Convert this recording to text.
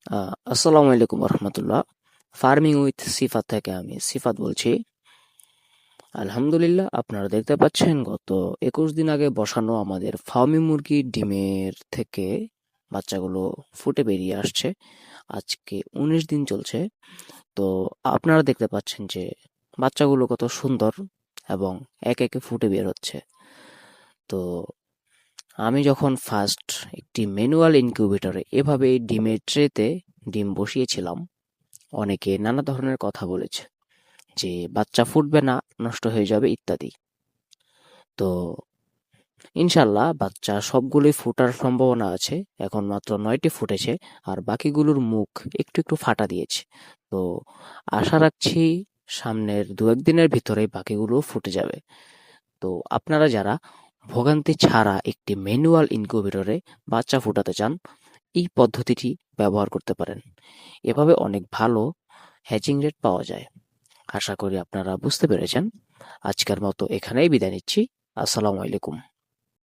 আসসালামু আলাইকুম রহমতুল্লাহ। Farming with সিফাত থেকে আমি সিফাত বলছি। আলহামদুলিল্লাহ, আপনারা দেখতে পাচ্ছেন গত 21 দিন আগে বসানো আমাদের ফার্মি মুরগির ডিমের থেকে বাচ্চাগুলো ফুটে বেরিয়ে আসছে। আজকে 19 দিন চলছে। তো আপনারা দেখতে পাচ্ছেন যে বাচ্চাগুলো কত সুন্দর এবং একে একে ফুটে বের হচ্ছে। তো আমি যখন ফার্স্ট একটি ম্যানুয়াল ইনকিউবেটরে এভাবে ডিমের ট্রেতে ডিম বসিয়েছিলাম, অনেকে নানা ধরনের কথা বলেছে যে বাচ্চা ফুটবে না, নষ্ট হয়ে যাবে ইত্যাদি। তো ইনশাল্লাহ বাচ্চা সবগুলোই ফোটার সম্ভাবনা আছে। এখন মাত্র 9টি ফুটেছে, আর বাকিগুলোর মুখ একটু একটু ফাটা দিয়েছে। তো আশা রাখছি সামনের 2-1 দিনের ভিতরেই বাকিগুলো ফুটে যাবে। তো আপনারা যারা ভোগান্তি ছাড়া একটি ম্যানুয়াল ইনকিউবেটরে বাচ্চা ফোটাতে চান, এই পদ্ধতিটি ব্যবহার করতে পারেন। এভাবে অনেক ভালো হ্যাচিং রেট পাওয়া যায়। আশা করি আপনারা বুঝতে পেরেছেন। আজকের মতো এখানেই বিদায় নিচ্ছি। আসসালামু আলাইকুম।